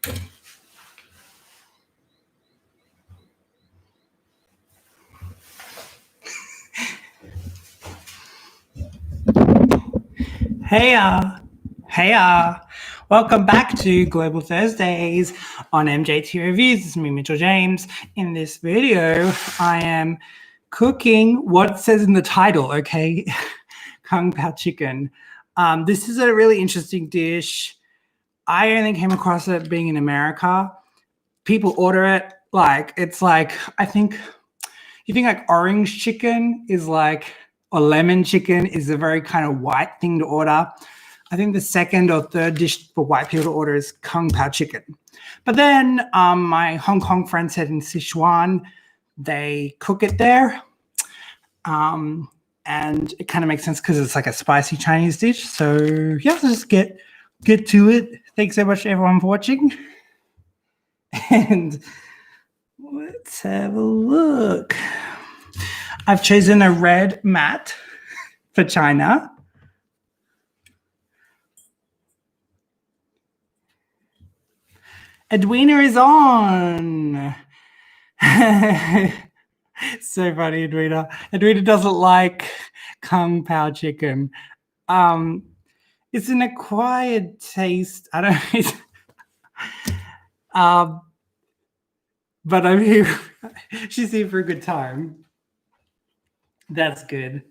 Hey, welcome back to Global Thursdays on MJT Reviews. This is me, Mitchell James. In this video, I am cooking what says in the title, okay? Kung Pao Chicken. This is a really interesting dish. I only came across it being in America. People order it I think like orange chicken is like, or lemon chicken is a very kind of white thing to order. I think the second or third dish for white people to order is Kung Pao Chicken. But then my Hong Kong friend said in Sichuan, they cook it there. And it kind of makes sense because it's like a spicy Chinese dish. So yeah, let's just get to it. Thanks so much everyone for watching. And let's have a look. I've chosen a red mat for China. Edwina is on. So funny, Edwina. Edwina doesn't like Kung Pao Chicken. It's an acquired taste. I don't. But I'm here. She's here for a good time. That's good.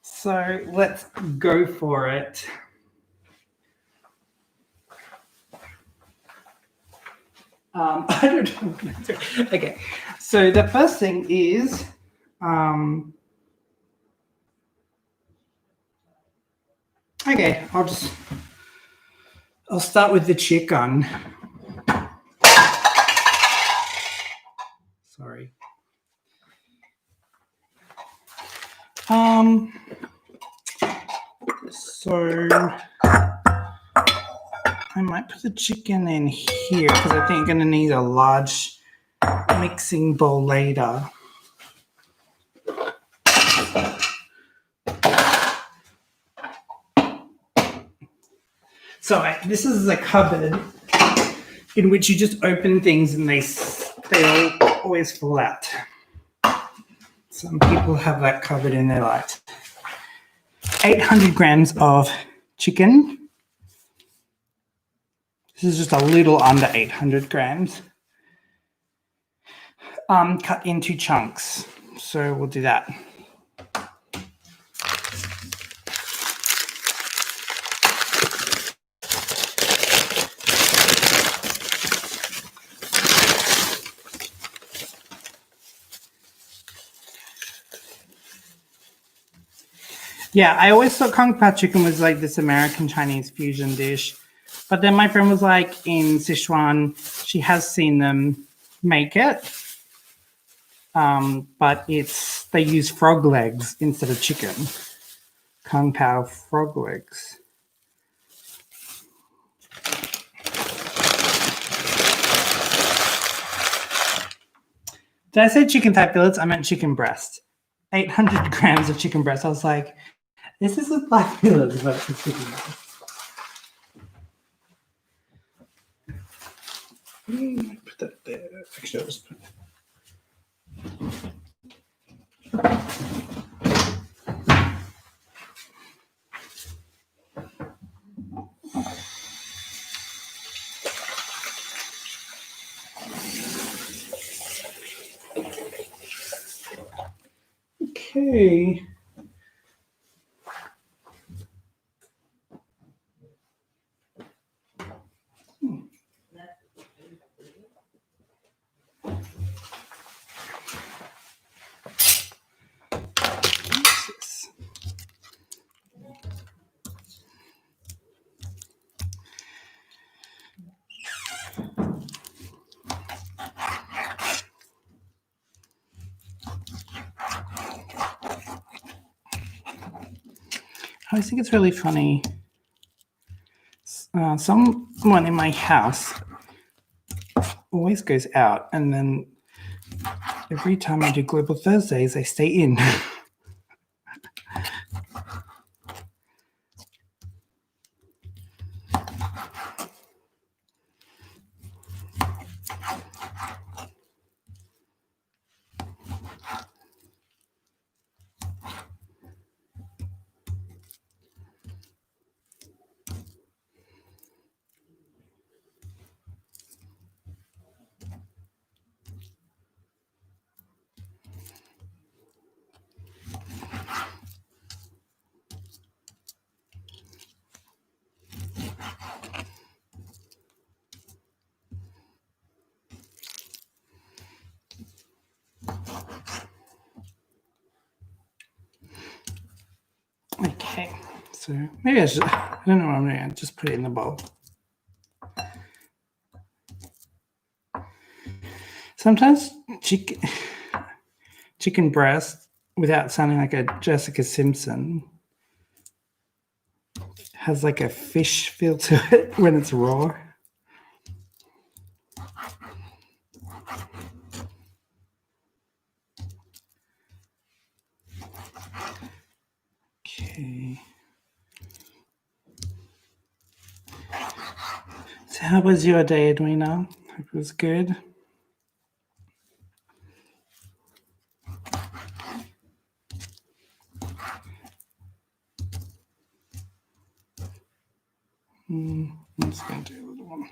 So let's go for it. I don't know. Okay, so the first thing is okay, I'll start with the chicken. Sorry. So I might put the chicken in here because I think I'm going to need a large mixing bowl later. So this is a cupboard in which you just open things and they all always fall out. Some people have that cupboard in their light. 800 grams of chicken. This is just a little under 800 grams. Cut into chunks. So we'll do that. Yeah, I always thought Kung Pao Chicken was like this American Chinese fusion dish. But then my friend was like in Sichuan, she has seen them make it. But they use frog legs instead of chicken. Kung Pao frog legs. Did I say chicken thigh fillets? I meant chicken breast. 800 grams of chicken breast. I was like, this is a thigh fillets, but it's chicken breast. Put that there. Actually, I'll just put it. Okay. I always think it's really funny. Someone in my house always goes out, and then every time I do Global Thursdays, they stay in. Okay, so maybe I don't know what I'm doing. I'll just put it in the bowl. Sometimes chicken breast, without sounding like a Jessica Simpson, has like a fish feel to it when it's raw. Okay. So how was your day, Edwina? Hope it was good. I'm just going to do a little one.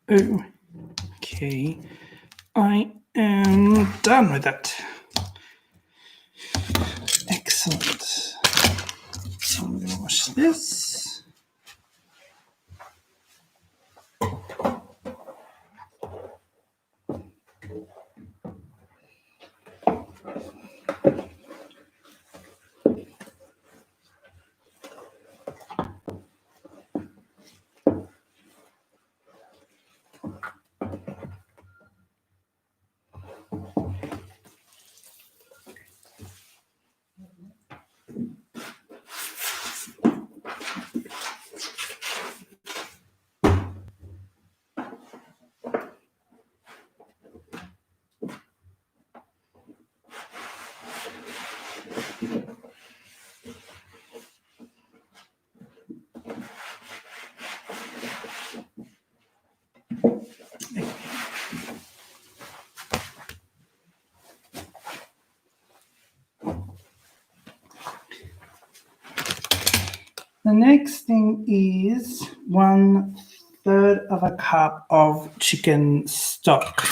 Oh, okay. I am done with it. Excellent. So I'm going to wash this. The next thing is 1/3 of a cup of chicken stock.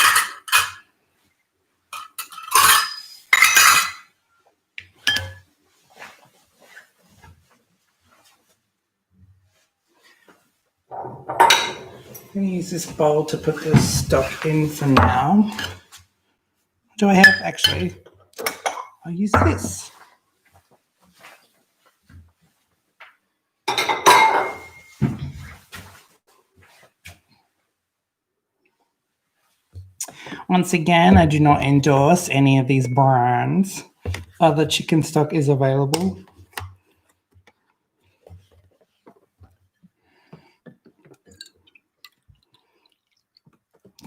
I'm going to use this bowl to put the stock in for now. What do I have? Actually, I'll use this. Once again, I do not endorse any of these brands. Other chicken stock is available.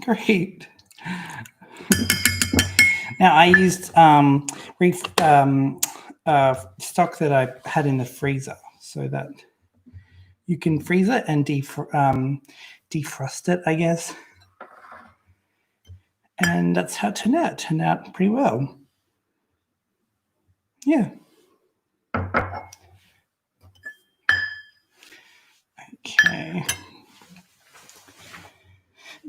Great. Now I used stock that I had in the freezer, so that you can freeze it and defrost it, I guess. And that's how it turned out. It turned out pretty well. Yeah. Okay.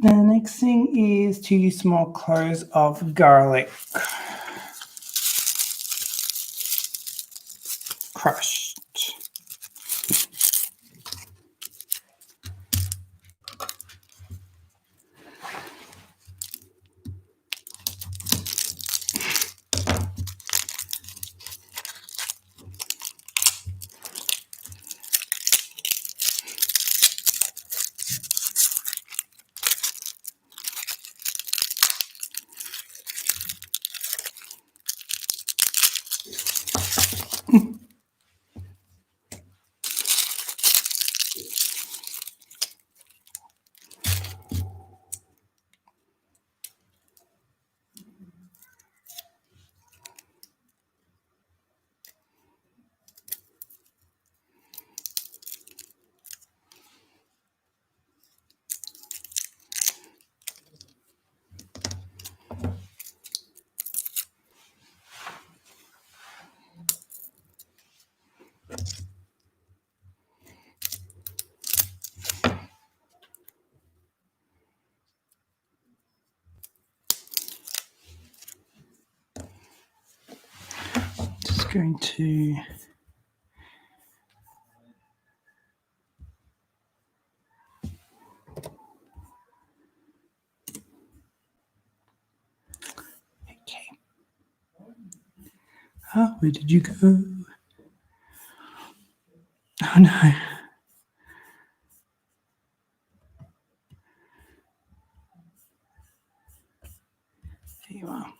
The next thing is 2 small cloves of garlic, crushed. Just going to where did you go? Oh no. There you are.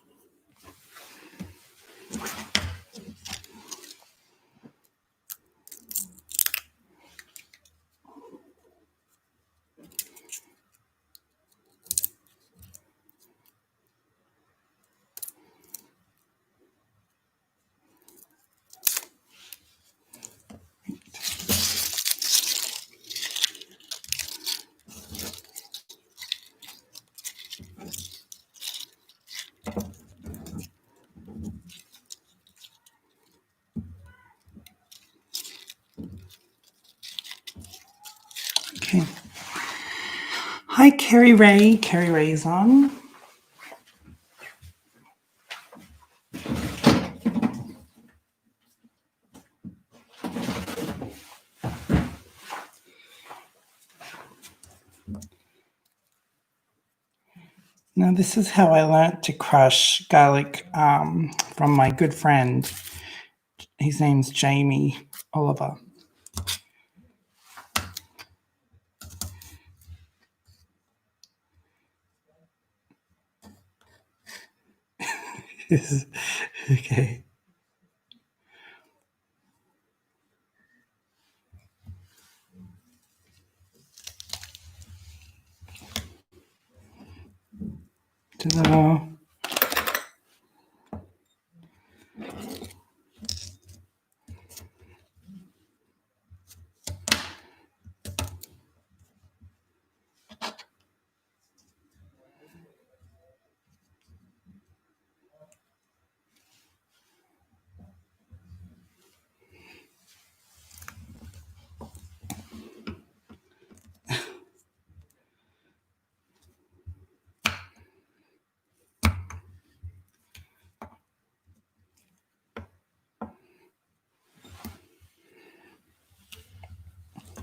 Okay. Hi, Kerry Ray. Kerry Ray's on. Now, this is how I learnt to crush garlic from my good friend. His name's Jamie Oliver. Okay. Ta-da.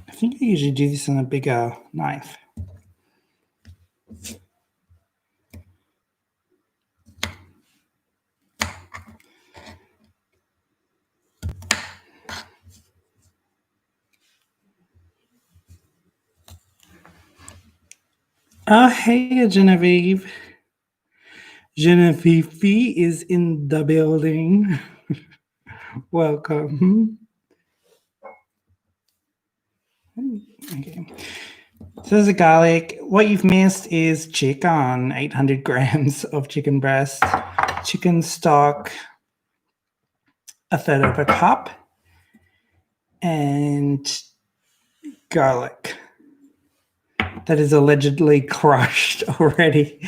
I think I usually do this on a bigger knife. Oh, hey, Genevieve. Genevieve is in the building. Welcome. Okay. So there's a garlic. What you've missed is chicken, 800 grams of chicken breast, chicken stock, a third of a cup, and garlic that is allegedly crushed already.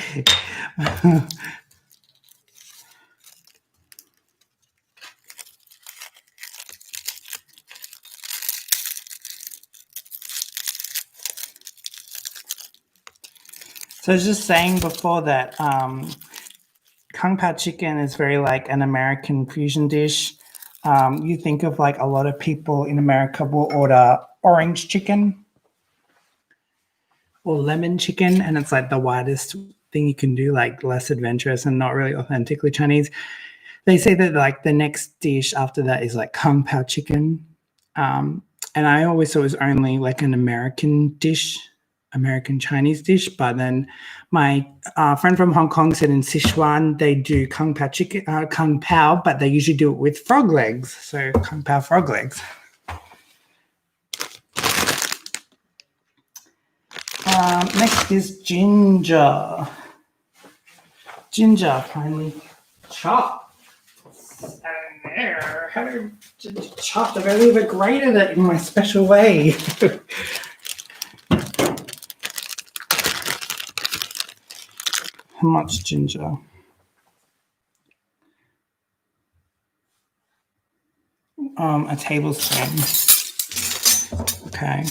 So I was just saying before that Kung Pao Chicken is very like an American fusion dish. You think of like a lot of people in America will order orange chicken or lemon chicken, and it's like the widest thing you can do, like less adventurous and not really authentically Chinese. They say that like the next dish after that is like Kung Pao Chicken. And I always thought it was only like an American dish, American Chinese dish. But then my friend from Hong Kong said in Sichuan they do Kung Pao chicken, Kung Pao, but they usually do it with frog legs. So Kung Pao frog legs. Next is ginger. Ginger finally chopped. There. How did it chop? I've only ever grated it in my special way. How much ginger? A tablespoon. Okay.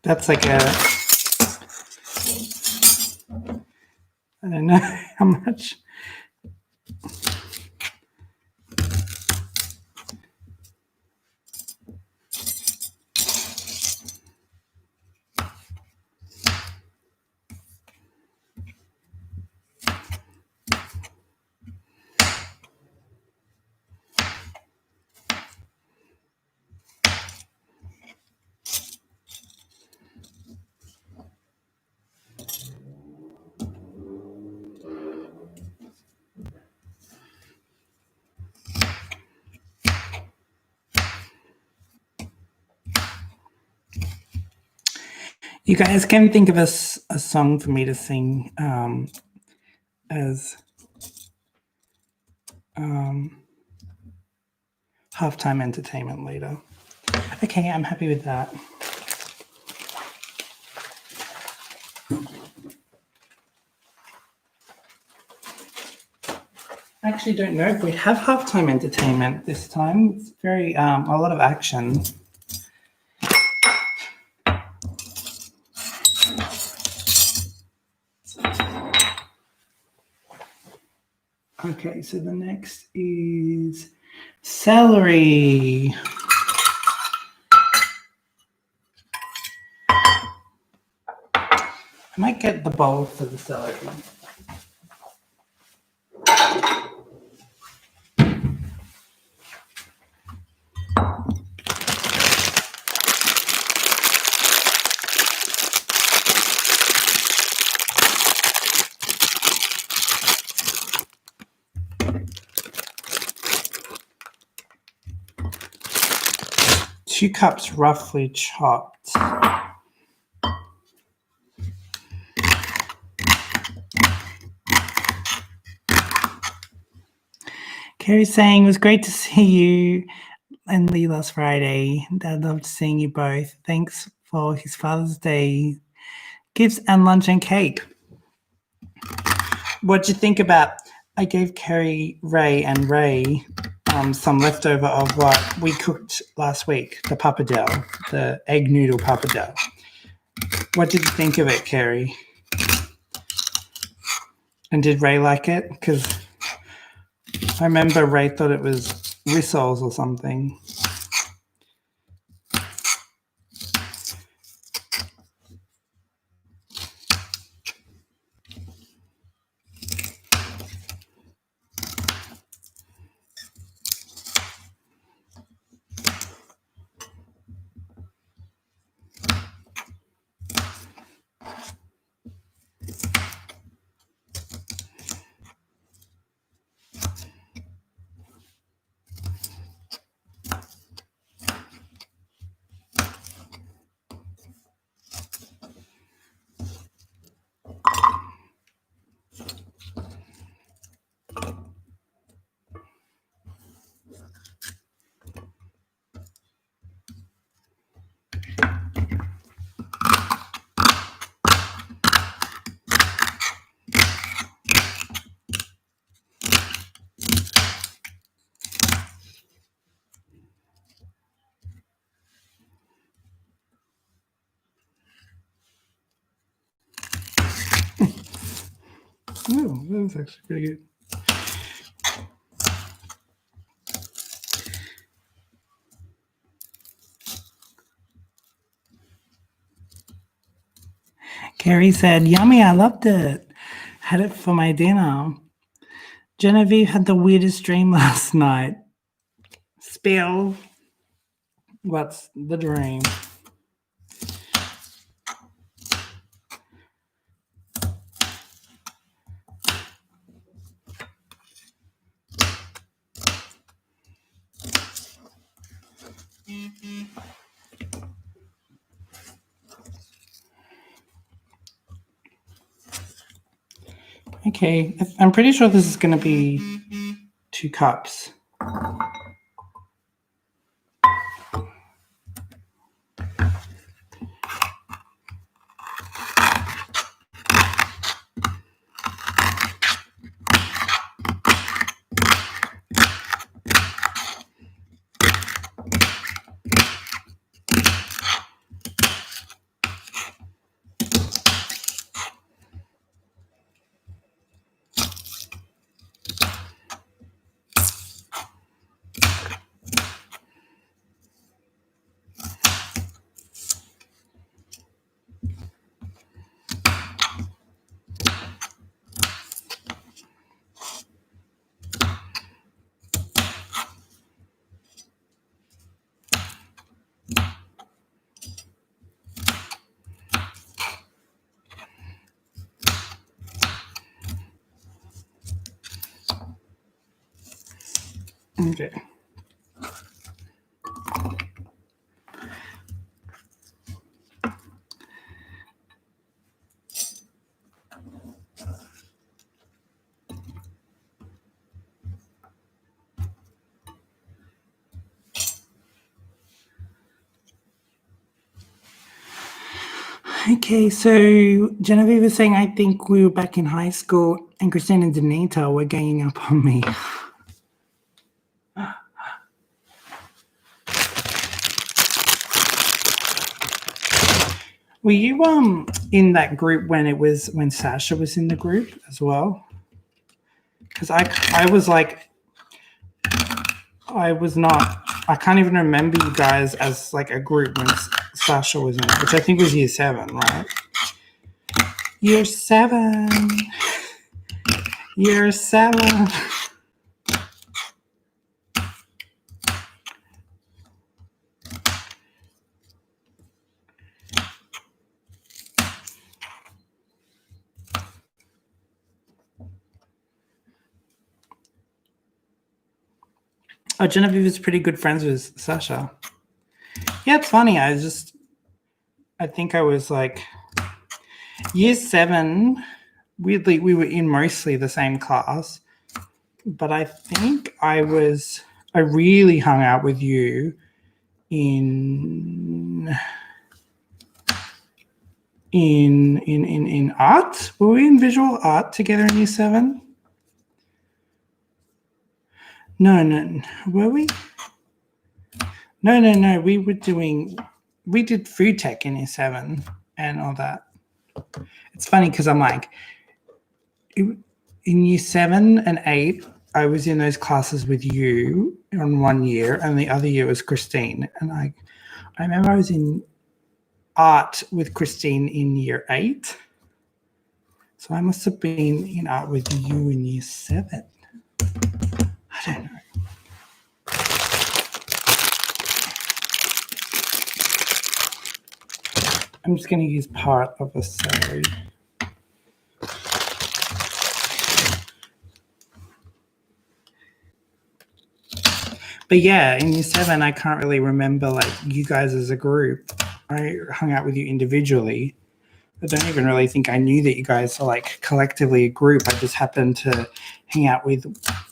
That's like a, I don't know how much. You guys can think of a song for me to sing as halftime entertainment later. Okay, I'm happy with that. I actually don't know if we have halftime entertainment this time. It's very a lot of action. Okay, so the next is celery. I might get the bowl for the celery. 2 cups roughly chopped. Carrie's saying, it was great to see you and Lee last Friday. I loved seeing you both. Thanks for his Father's Day gifts and lunch and cake. What'd you think about, I gave Carrie, Ray some leftover of what we cooked last week, the pappardelle, the egg noodle pappardelle. What did you think of it, Carrie? And did Ray like it? Because I remember Ray thought it was rissoles or something. Oh, that was actually pretty good. Carrie said, yummy, I loved it. Had it for my dinner. Genevieve had the weirdest dream last night. Spill. What's the dream? Okay, I'm pretty sure this is going to be 2 cups. Okay. Okay, so Genevieve was saying, I think we were back in high school and Christine and Danita were ganging up on me. Were you in that group when Sasha was in the group as well? Because I was like, I was not. I can't even remember you guys as like a group when Sasha was in it, which I think was year 7, right? Year 7. Year 7. Oh, Genevieve is pretty good friends with Sasha. Yeah, it's funny. I think I was like year 7. Weirdly, we were in mostly the same class, but I think I really hung out with you in art. Were we in visual art together in year 7? No. Were we? No. We did food tech in year 7 and all that. It's funny because I'm like, in year 7 and 8, I was in those classes with you on one year, and the other year was Christine. And I remember I was in art with Christine in year 8. So I must have been in art with you in year 7. I don't know. I'm just going to use part of a celery. But yeah, in year 7, I can't really remember like you guys as a group. I hung out with you individually. I don't even really think I knew that you guys are like collectively a group. I just happened to hang out with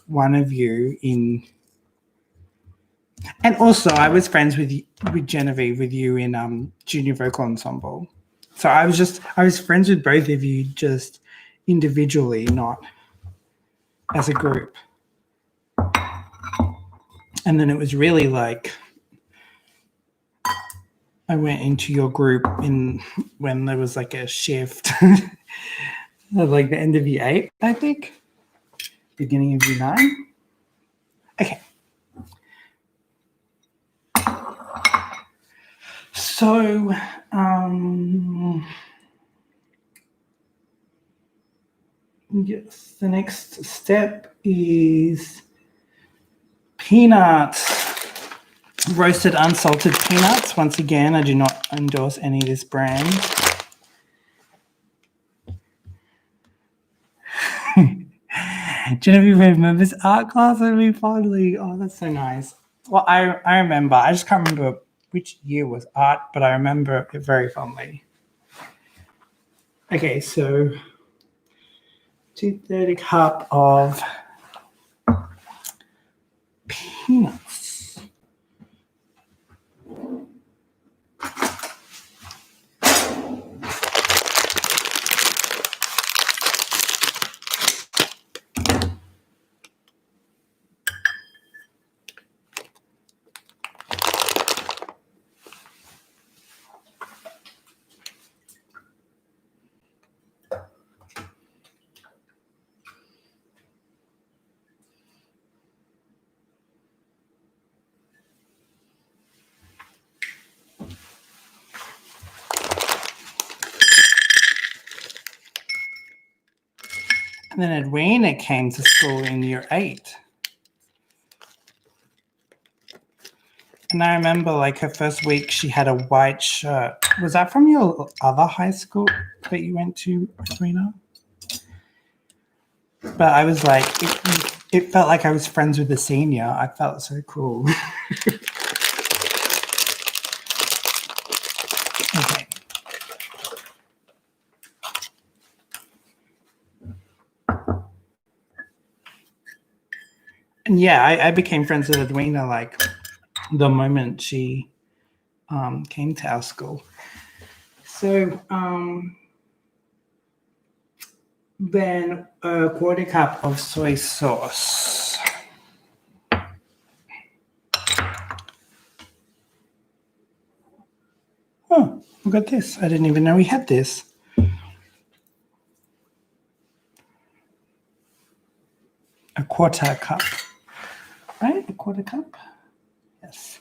one of you in. And also, I was friends with Genevieve with you in junior vocal ensemble. So I was friends with both of you just individually, not as a group. And then it was really like I went into your group when there was like a shift. Like the end of year 8, I think. Beginning of year 9. Okay. So, yes, the next step is peanuts. Roasted unsalted peanuts. Once again, I do not endorse any of this brand. Genevieve remembers art class with me fondly. Oh, that's so nice. Well, I remember. I just can't remember which year was art, but I remember it very fondly. Okay, so 2/3 cup of peanuts. And then Edwina came to school in year 8. And I remember like her first week, she had a white shirt. Was that from your other high school that you went to, Edwina? But I was like, it felt like I was friends with the senior. I felt so cool. Okay. And yeah, I became friends with Edwina like the moment she came to our school. So then a 1/4 cup of soy sauce. Oh, look at this. I didn't even know we had this. A 1/4 cup. Right? A 1/4 cup? Yes.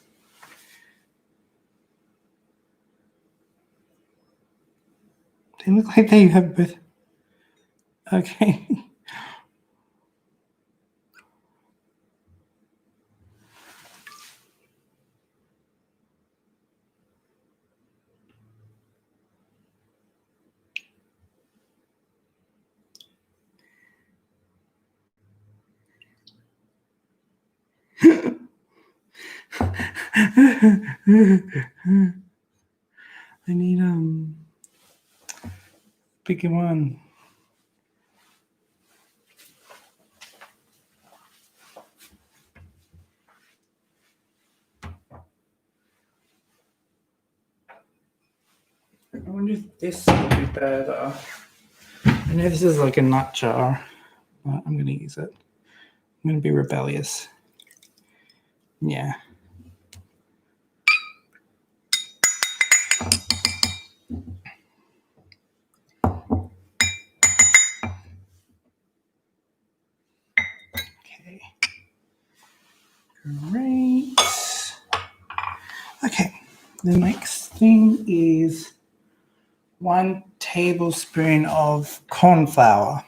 They look like they have both. Okay. I need bigger one. I wonder if this will be better. I know this is like a nut jar, but I'm going to use it. I'm going to be rebellious. Yeah. Okay. Great. Okay. The next thing is 1 tablespoon of corn flour.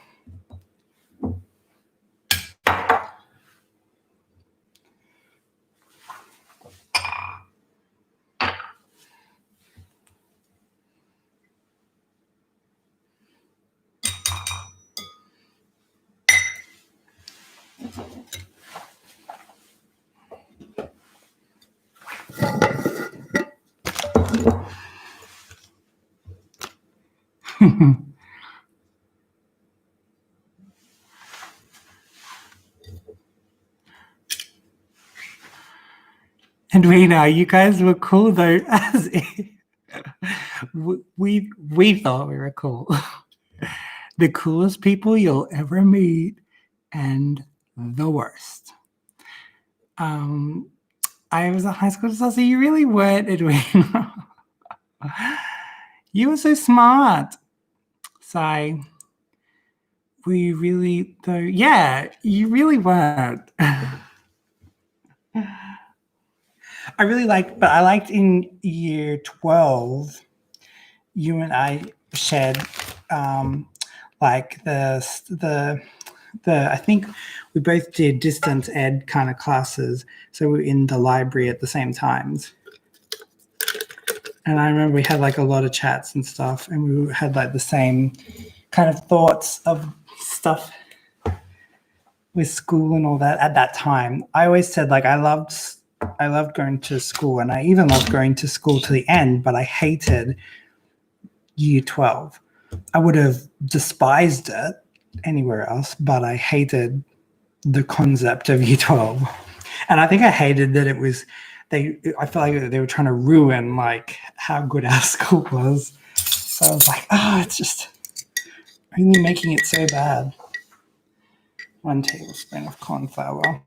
And Rena, you guys were cool though. As we thought we were cool. The coolest people you'll ever meet, and the worst. I was a high school saucy. You really weren't, Edwina. You were so smart. Sigh. We really, though, yeah, you really weren't. but I liked in year 12, you and I shared like I think we both did distance ed kind of classes. So we were in the library at the same times. And I remember we had like a lot of chats and stuff, and we had like the same kind of thoughts of stuff with school and all that at that time. I always said like I loved going to school, and I even loved going to school to the end, but I hated year 12. I would have despised it anywhere else, but I hated the concept of year 12. And I think I hated that I felt like they were trying to ruin like how good our school was. So I was like, it's just only making it so bad. 1 tablespoon of corn flour.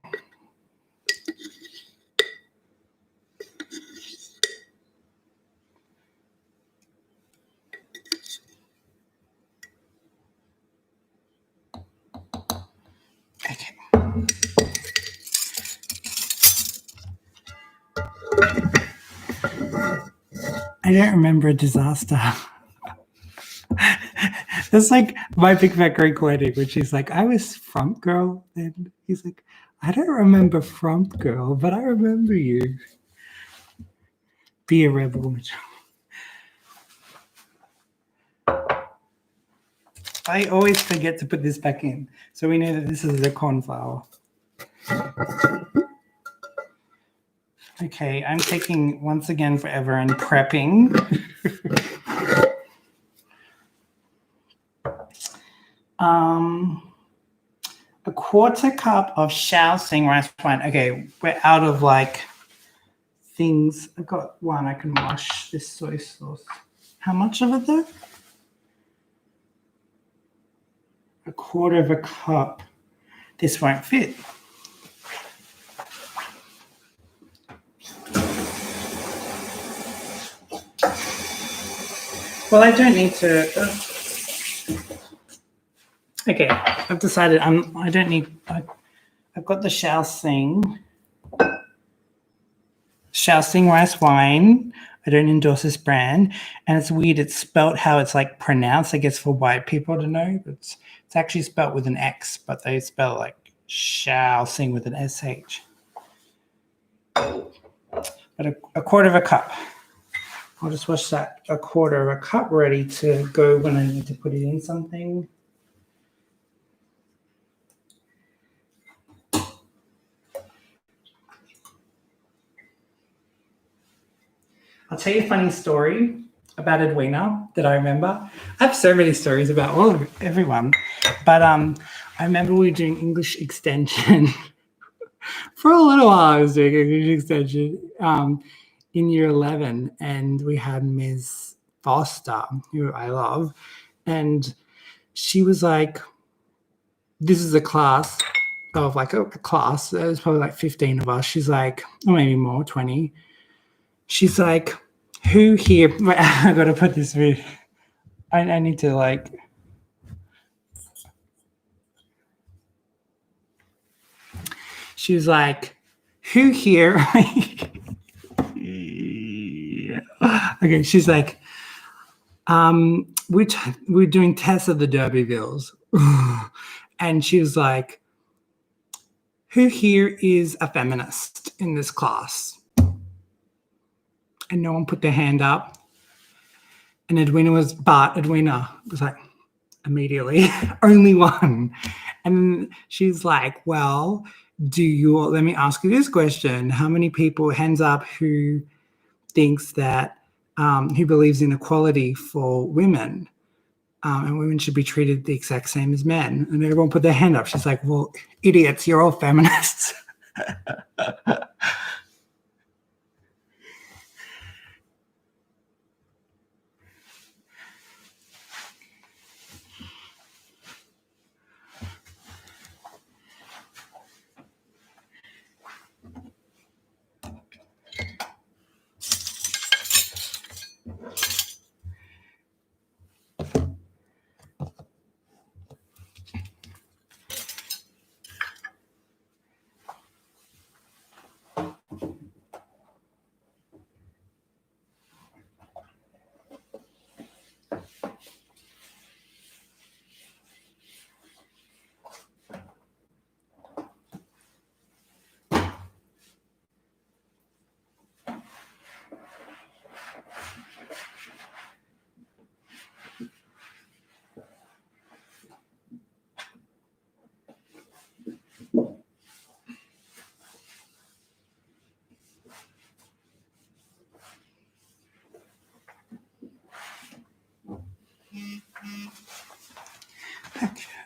Okay. I don't remember a disaster. That's like my Big Fat Greek wedding, which is like, I was front girl, and he's like, I don't remember front girl, but I remember you. Be a rebel. I always forget to put this back in, so we know that this is the corn flour. Okay, I'm taking once again forever and prepping. A 1/4 cup of Shaoxing rice wine. Okay, we're out of like things. I've got one. I can wash this soy sauce. How much of it though? 1/4 cup. This won't fit. Well, I don't need to. Okay, I've decided I don't need. I've got the Shaoxing rice wine. I don't endorse this brand, and it's weird. It's spelt how it's like pronounced. I guess for white people to know, it's actually spelt with an X, but they spell like Shaoxing with an SH. But a 1/4 cup. I'll just wash that 1/4 cup ready to go when I need to put it in something. I'll tell you a funny story about Edwina that I remember. I have so many stories about everyone, but I remember we were doing English extension. For a little while, I was doing English extension in year 11, and we had Ms. Foster, who I love, and she was like, this is a class of like a class. There's probably like 15 of us. She's like, or maybe more, 20. She's like, who here? Wait, I got to put this with. I need to like. She was like, who here? Okay, she's like, we're doing tests of the D'Urbervilles. And she was like, who here is a feminist in this class? And no one put their hand up. And Edwina was like, immediately, only one. And she's like, well, let me ask you this question. How many people, hands up, who thinks that, who believes in equality for women? And women should be treated the exact same as men. And everyone put their hand up. She's like, well, idiots, you're all feminists.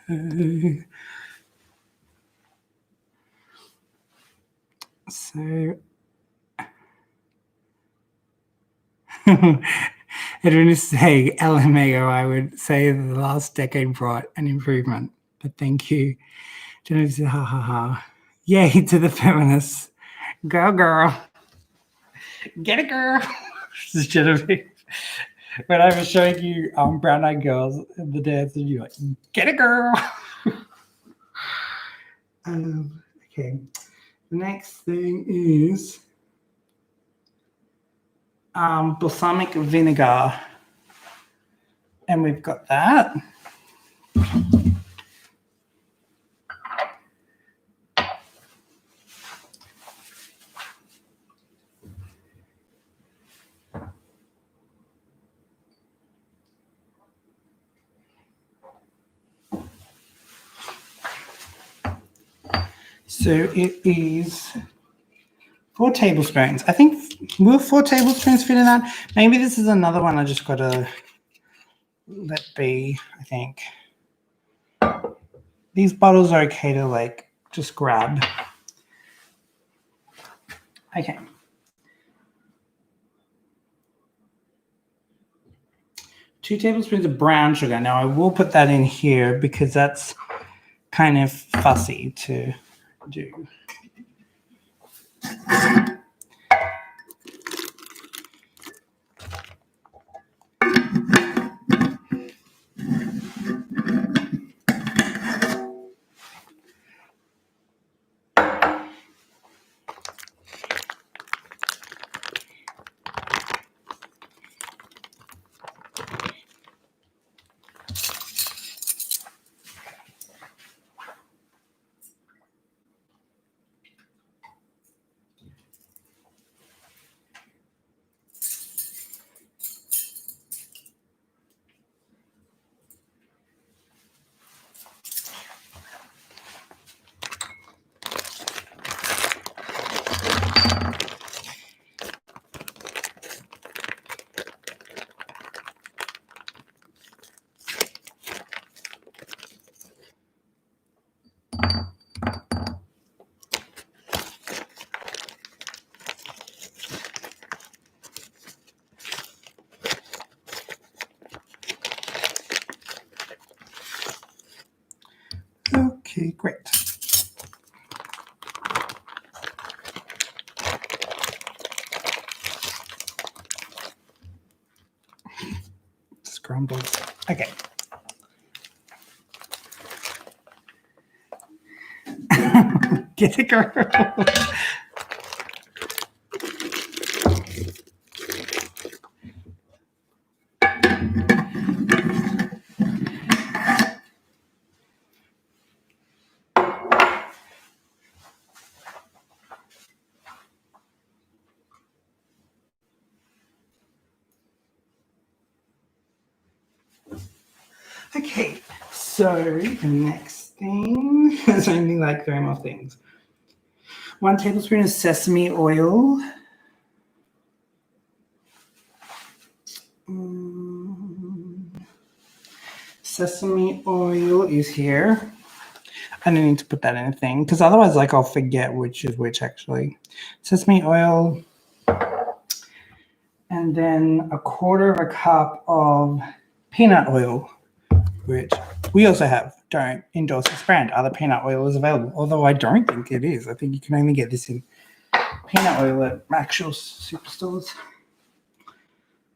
So I don't say LMAO, I would say the last decade brought an improvement. But thank you. Genevieve said, ha ha ha. Yay to the feminists. Go girl. Get it, girl. This is Genevieve. When I was showing you Brown Eyed Girls in the dance, and you're like, get it, girl. Okay. The next thing is balsamic vinegar. And we've got that. So it is 4 tablespoons. I think, will 4 tablespoons fit in that? Maybe this is another one I just got to let be, I think. These bottles are okay to like just grab. Okay. Two tablespoons of brown sugar. Now I will put that in here because that's kind of fussy to do. Okay, great. Scrambled. Okay. Get it, girl. Okay, so the next thing, there's only like 3 more things. 1 tablespoon of sesame oil. Sesame oil is here. I don't need to put that in a thing because otherwise, like, I'll forget which is which actually. Sesame oil. And then 1/4 cup of peanut oil, which we also have. Don't endorse this brand. Other peanut oil is available, although I don't think it is. I think you can only get this in peanut oil at actual superstores.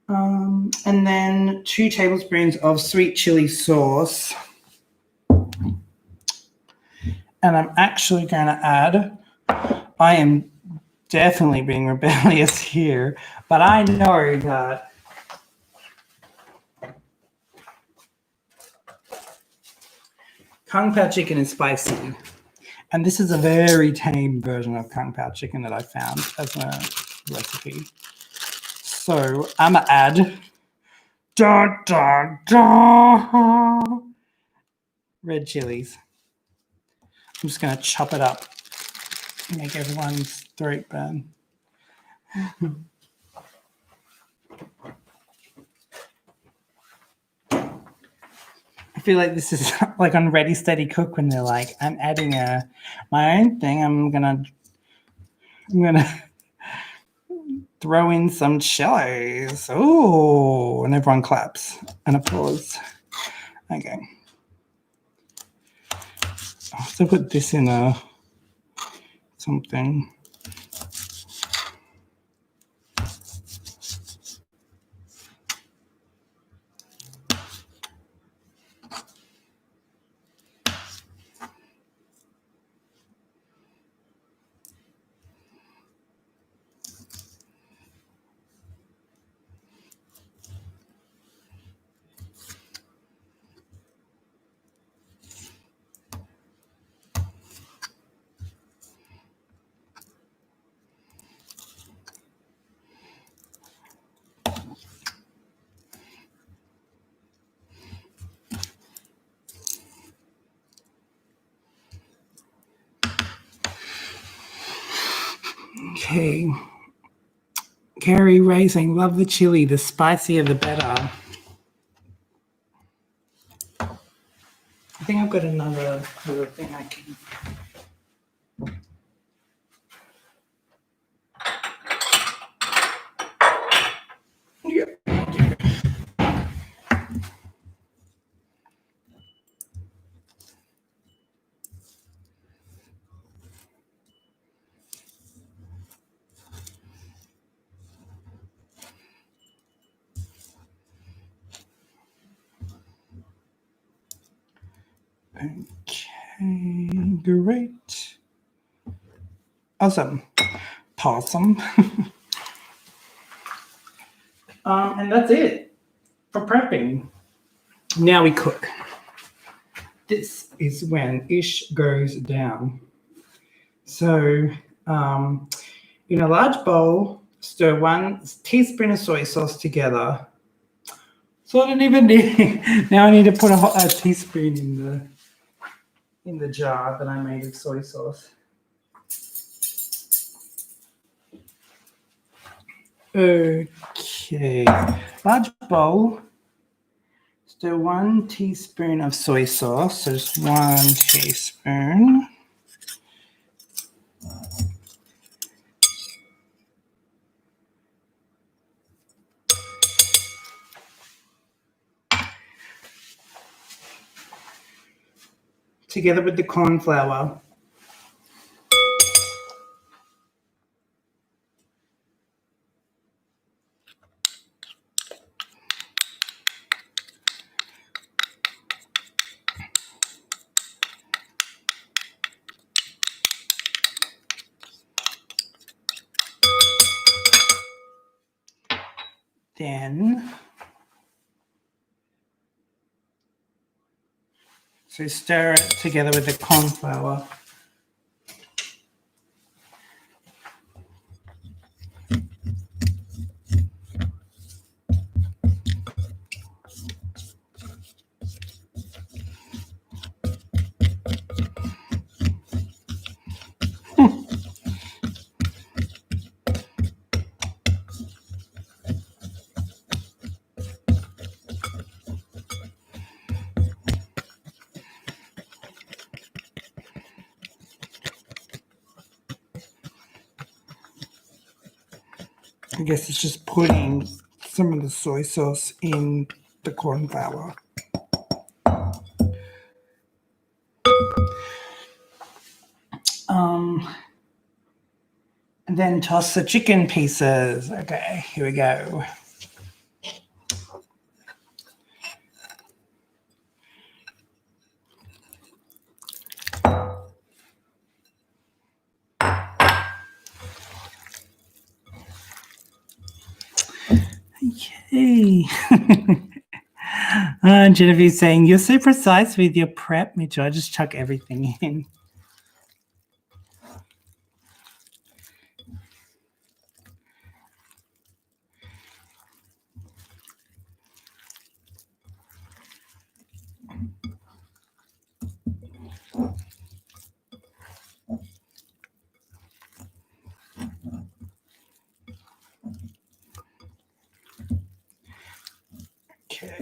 And then 2 tablespoons of sweet chili sauce. And I'm actually going to add, I am definitely being rebellious here, but I know that Kung Pao chicken is spicy. And this is a very tame version of Kung Pao chicken that I found as a recipe. So I'm going to add red chilies. I'm just going to chop it up and make everyone's throat burn. I feel like this is like on Ready Steady Cook when they're like, I'm adding my own thing. I'm gonna throw in some cellos. Oh, and everyone claps and applause. Okay. I'll have to put this in something. Okay. Carrie Racing, love the chili. The spicier, the better. I think I've got another little thing I can. Okay, great. Awesome. Possum. And that's it for prepping. Now we cook. This is when ish goes down. So, in a large bowl, stir 1 teaspoon of soy sauce together. So I don't even need. Now I need to put a teaspoon in the jar that I made with soy sauce. Okay, large bowl. Stir 1 teaspoon of soy sauce. So just 1 teaspoon. Together with the corn flour. Then, so stir it together with the corn flour. I guess it's just putting some of the soy sauce in the corn flour. And then toss the chicken pieces. Okay, here we go. Okay. Genevieve's saying, you're so precise with your prep, Mitchell. I just chuck everything in. Okay.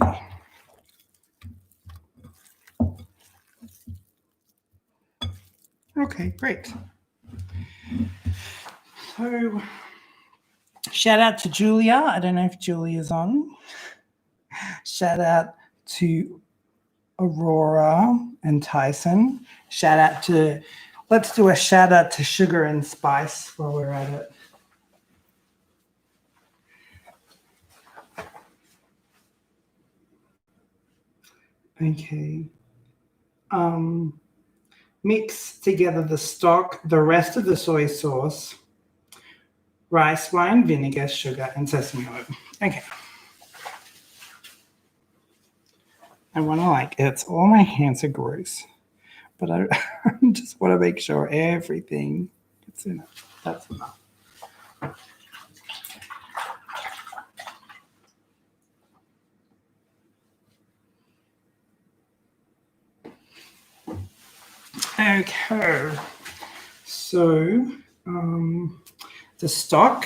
Okay, great. So, shout out to Julia. I don't know if Julia's on. Shout out to Aurora and Tyson. Let's do a shout out to Sugar and Spice while we're at it. Okay. Mix together the stock, the rest of the soy sauce, rice wine, vinegar, sugar, and sesame oil. Okay. I want to it's all my hands are gross, but I just want to make sure everything gets in it. That's enough. Okay. So, the stock.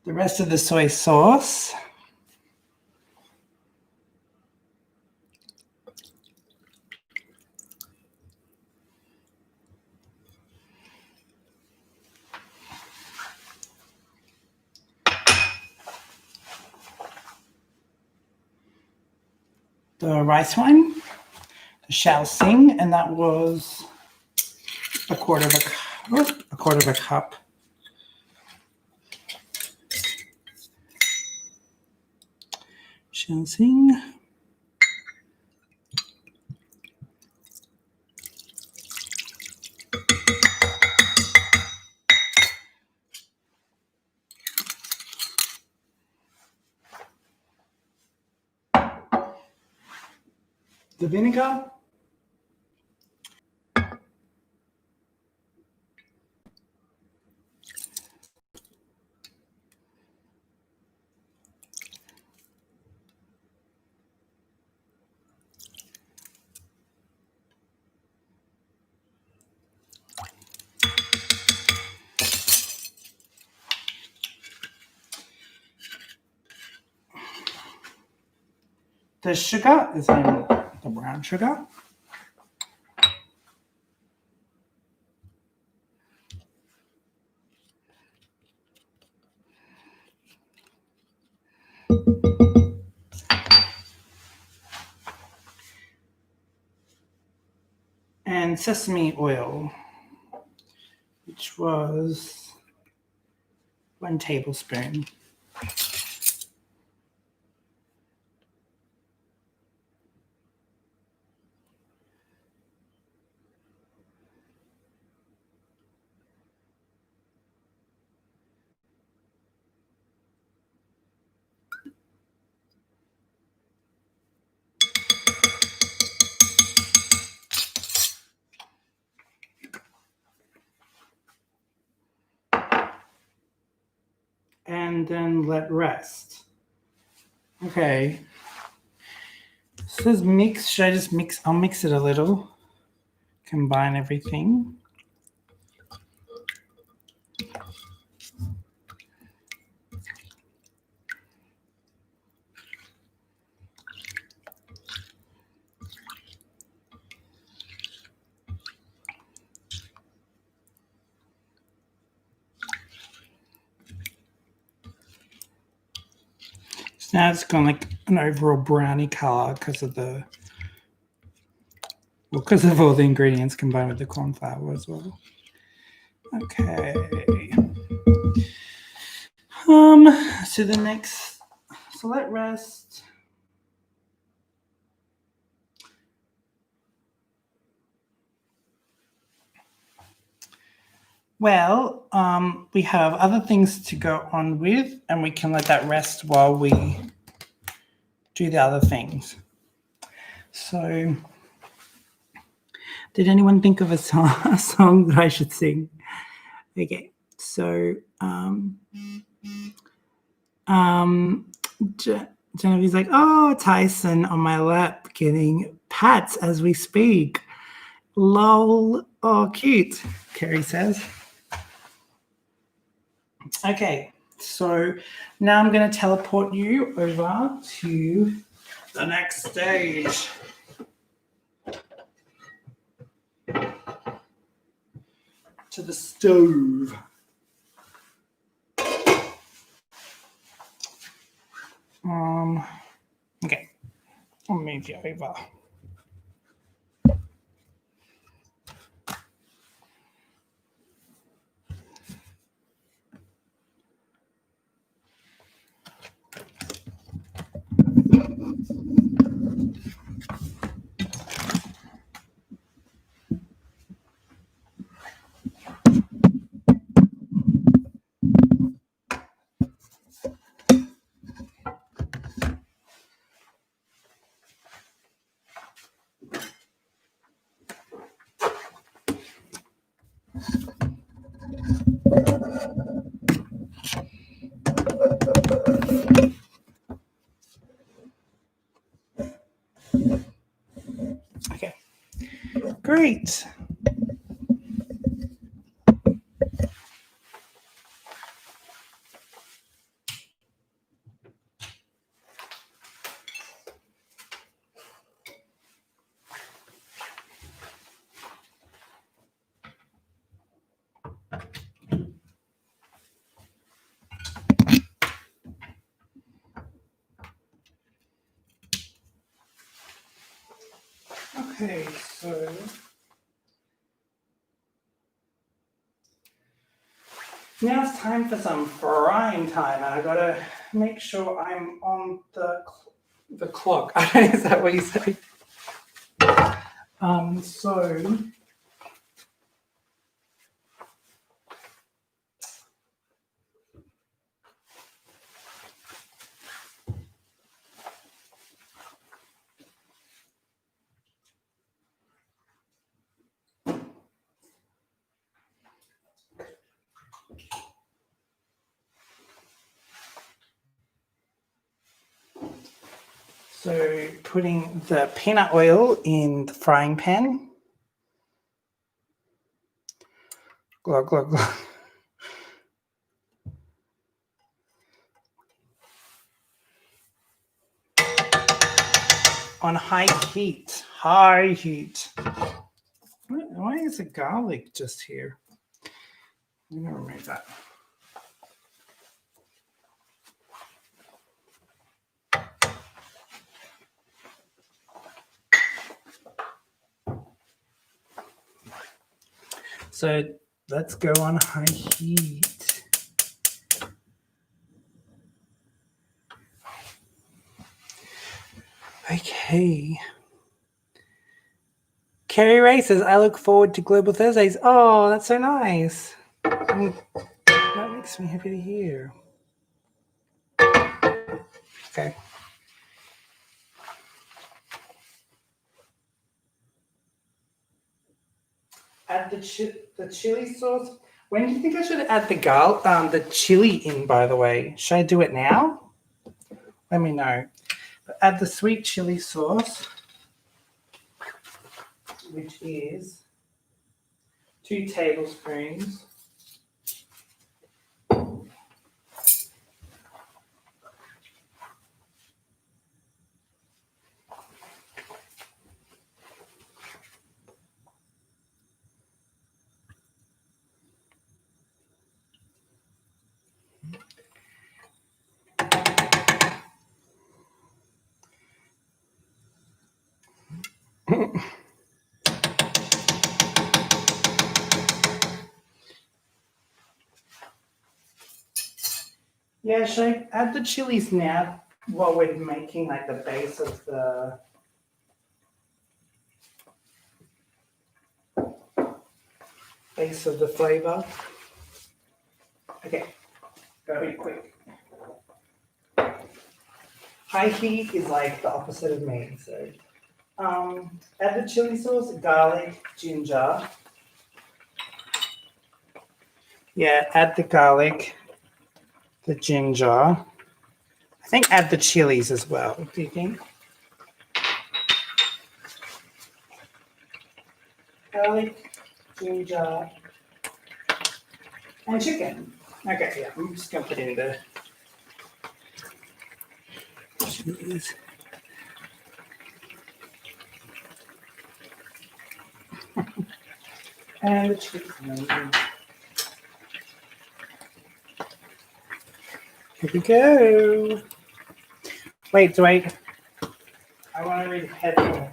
The rest of the soy sauce. The rice wine, the shall sing, and that was a quarter of a cup. Shall sing. The vinegar. The sugar is in the brown sugar. And sesame oil, which was 1 tablespoon. And then let rest. Okay. It says mix. Should I just mix? I'll mix it a little. Combine everything. So now it's gone like an overall brownie color because of all the ingredients combined with the corn flour as well. Okay. So the next, so let rest. Well, we have other things to go on with, and we can let that rest while we do the other things. So, did anyone think of a song that I should sing? Okay, so Genevieve's like, oh, Tyson on my lap getting pats as we speak. Lol. Oh, cute, Carrie says. Okay, so now I'm going to teleport you over to the next stage. To the stove. Okay, I'll move you over. Okay, great. Okay, so now it's time for some frying time, and I gotta make sure I'm on the clock. Is that what you say? So putting the peanut oil in the frying pan. Glug, glug, glug. On high heat. High heat. Why is the garlic just here? I'm going to remove that. So let's go on high heat. Okay. Carrie Ray says, I look forward to Global Thursdays. Oh, that's so nice. That makes me happy to hear. Okay. Add the chili sauce. When do you think I should add the chili in, by the way? Should I do it now? Let me know. But add the sweet chili sauce, which is 2 tablespoons. Yeah, should I add the chilies now while we're making like the base of the flavor? Okay, very quick. High heat is like the opposite of me. So add the chili sauce, garlic, ginger. Yeah, add the garlic, the ginger. I think add the chilies as well. What do you think? Garlic, ginger, and chicken. Okay, yeah, I'm just going to put in the cheese. And the chicken. Here we go. Wait. I want to read headline.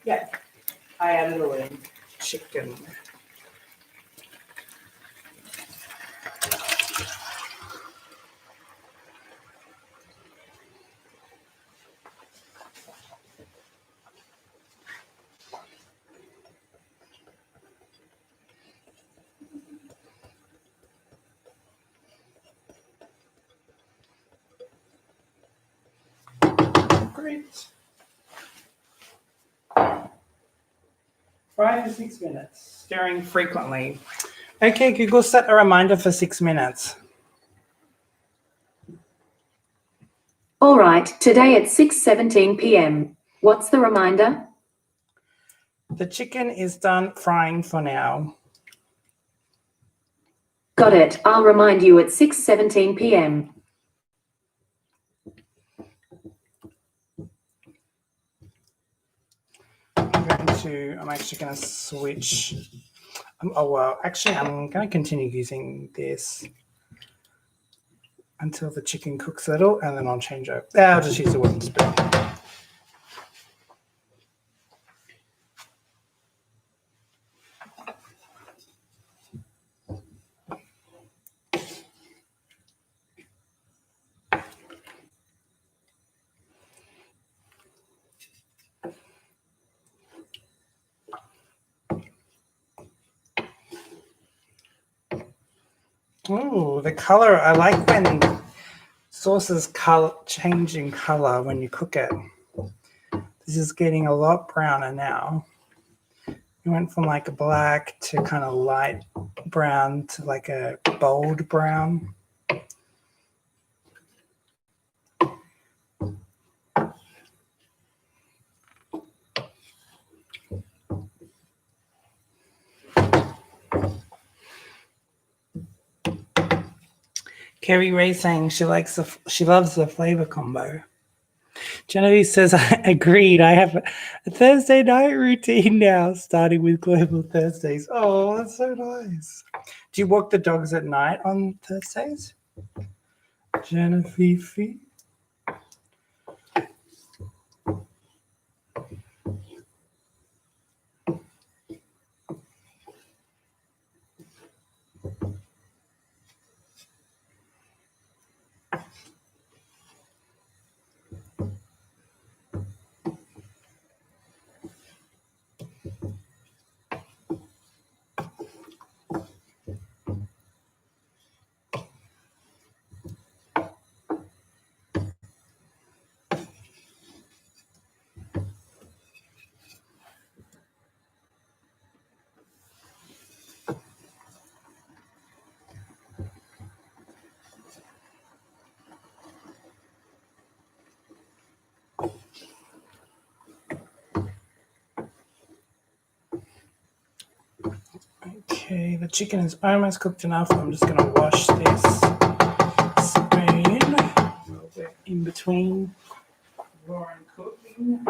Yeah, I added a in chicken. Great. 5 to 6 minutes. Stirring frequently. Okay, Google, set a reminder for 6 minutes. All right, today at 6:17 p.m. What's the reminder? The chicken is done frying for now. Got it. I'll remind you at 6:17 p.m. I'm actually going to switch. I'm going to continue using this until the chicken cooks a little, and then I'll change over. I'll just use a wooden spoon. Ooh, the color. I like when sauces change in color when you cook it. This is getting a lot browner now. It went from like a black to kind of light brown to like a bold brown. Kerry Ray saying she loves the flavor combo. Genevieve says, I agreed. I have a Thursday night routine now, starting with Global Thursdays. Oh, that's so nice. Do you walk the dogs at night on Thursdays? Genevieve? Okay, the chicken is almost cooked enough. I'm just going to wash this spoon a little bit in between raw and cooking.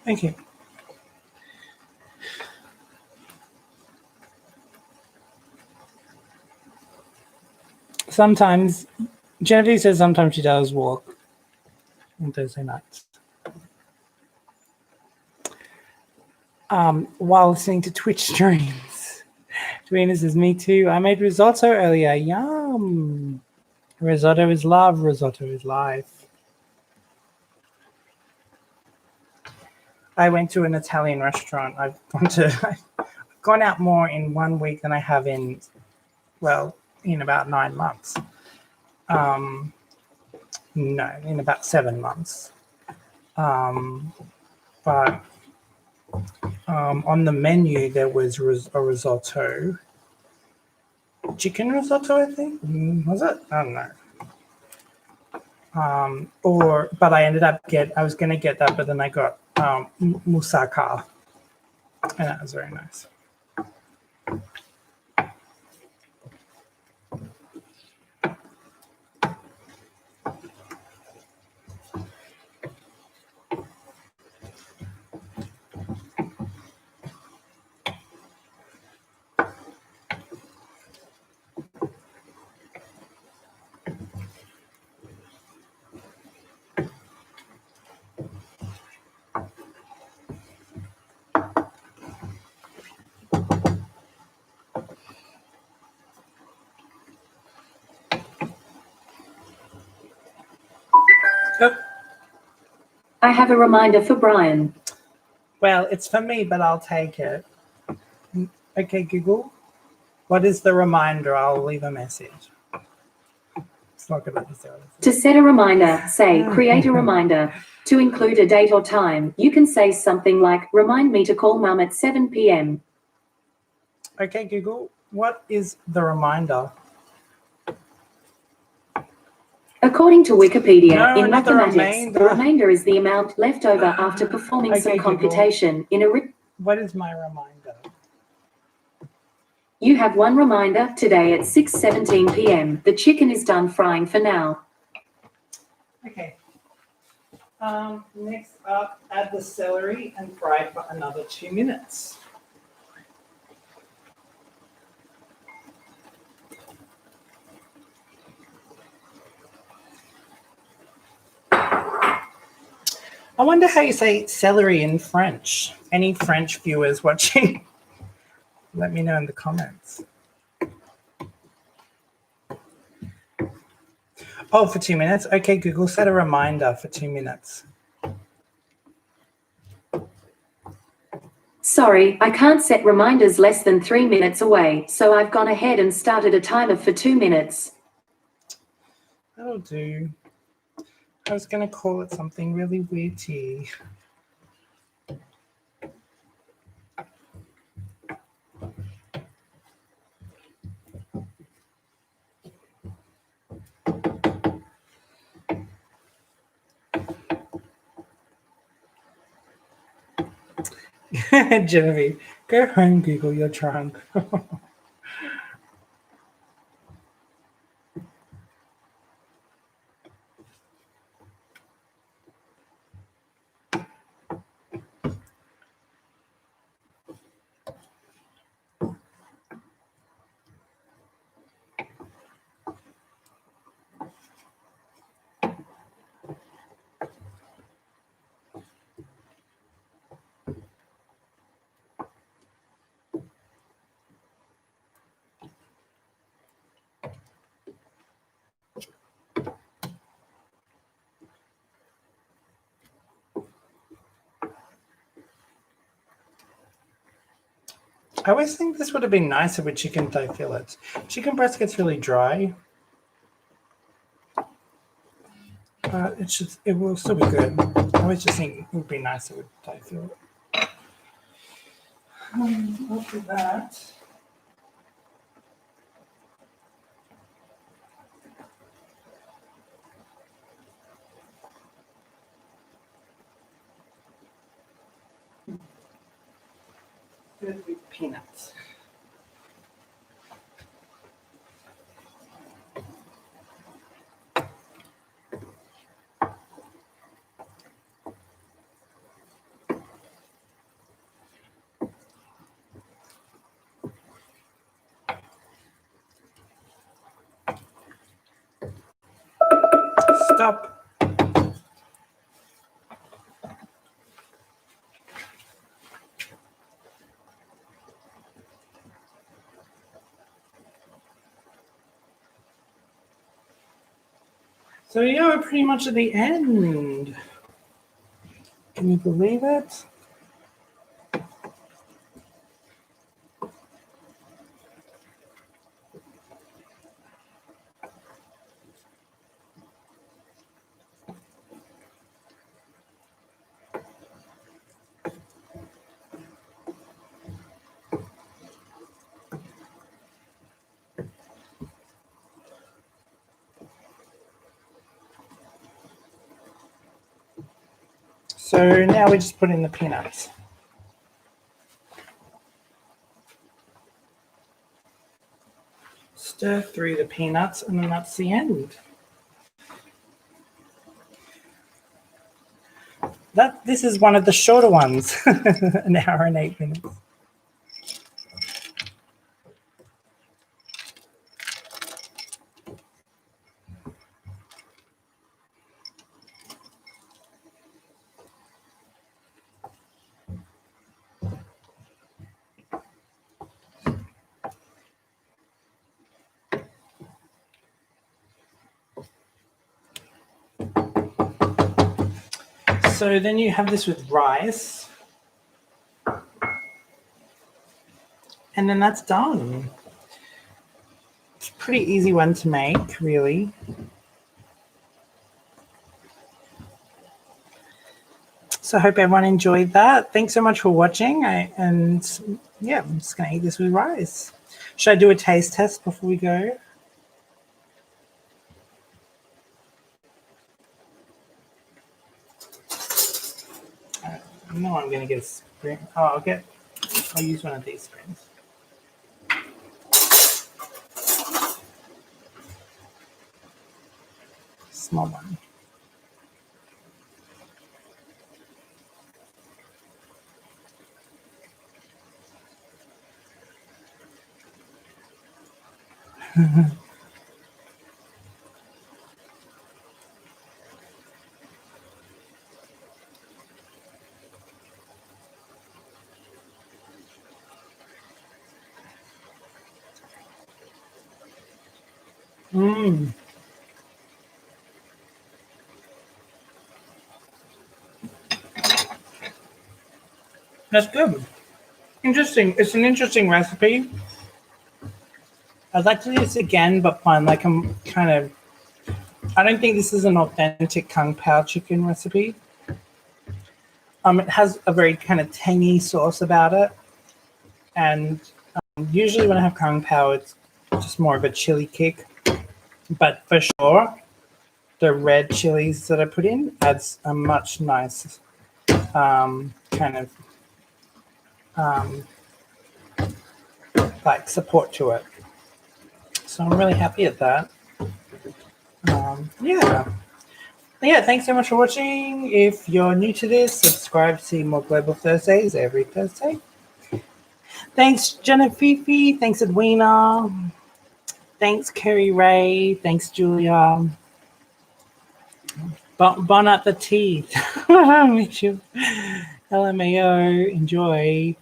Okay. Sometimes, Genevieve says sometimes she does walk on Thursday nights. While listening to Twitch streams. Dwayne says, me too. I made risotto earlier. Yum. Risotto is love. Risotto is life. I went to an Italian restaurant. I've gone out more in 1 week than I have in about 9 months. No, in about 7 months. But on the menu there was a risotto, chicken risotto, I think. Was it? I don't know. But I ended up I was going to get that, but then I got moussaka, and that was very nice. Oh. I have a reminder for Brian. Well, it's for me, but I'll take it. Okay, Google. What is the reminder? I'll leave a message. It's not going to be so. To set a reminder, say, create a reminder. To include a date or time, you can say something like, remind me to call Mum at 7 p.m. Okay, Google. What is the reminder? According to Wikipedia, No, in not the mathematics, the remainder is the amount left over after performing Okay, some Google. computation in a What is my reminder? You have one reminder today at 6:17 p.m. The chicken is done frying for now. Okay. Next up, add the celery and fry for another 2 minutes. I wonder how you say celery in French. Any French viewers watching? Let me know in the comments. Oh, for 2 minutes? Okay, Google, set a reminder for 2 minutes. Sorry, I can't set reminders less than 3 minutes away, so I've gone ahead and started a timer for 2 minutes. That'll do. I was going to call it something really witty. Genevieve, go home, Google, you're drunk. I always think this would have been nicer with chicken thigh fillets. Chicken breast gets really dry. It will still be good. I always just think it would be nicer with thigh fillet. After that, good with peanuts. Shut up. So yeah, we're pretty much at the end. Can you believe it? So now we just put in the peanuts. Stir through the peanuts, and then that's the end. This is one of the shorter ones, an hour and 8 minutes. So then you have this with rice, and then that's done. It's a pretty easy one to make, really. So I hope everyone enjoyed that. Thanks so much for watching. I'm just going to eat this with rice. Should I do a taste test before we go? No, I'm going to get a spoon. Oh, I'll use one of these spoons. Small one. Mmm. That's good. Interesting. It's an interesting recipe. I'd like to do this again, but find like I'm kind of. I don't think this is an authentic Kung Pao chicken recipe. It has a very kind of tangy sauce about it, and usually when I have Kung Pao, it's just more of a chili kick. But for sure, the red chilies that I put in adds a much nice kind of like support to it. So I'm really happy at that. Yeah, thanks so much for watching. If you're new to this, subscribe to see more Global Thursdays every Thursday. Thanks, Jenna Fifi. Thanks, Edwina. Thanks, Kerry Ray. Thanks, Julia. Bon at the teeth. Mitchell. LMAO. Enjoy.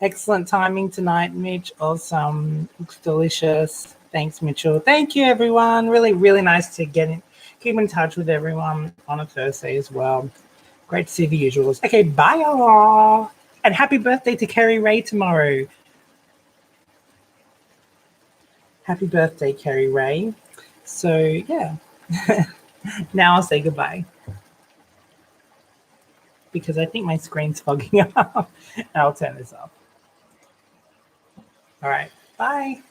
Excellent timing tonight, Mitch. Awesome. Looks delicious. Thanks, Mitchell. Thank you, everyone. Really, really nice to keep in touch with everyone on a Thursday as well. Great to see the usuals. Okay, bye, y'all. And happy birthday to Kerry Ray tomorrow. Happy birthday, Kerry Ray. So, yeah. Now I'll say goodbye. Because I think my screen's fogging up. I'll turn this off. All right. Bye.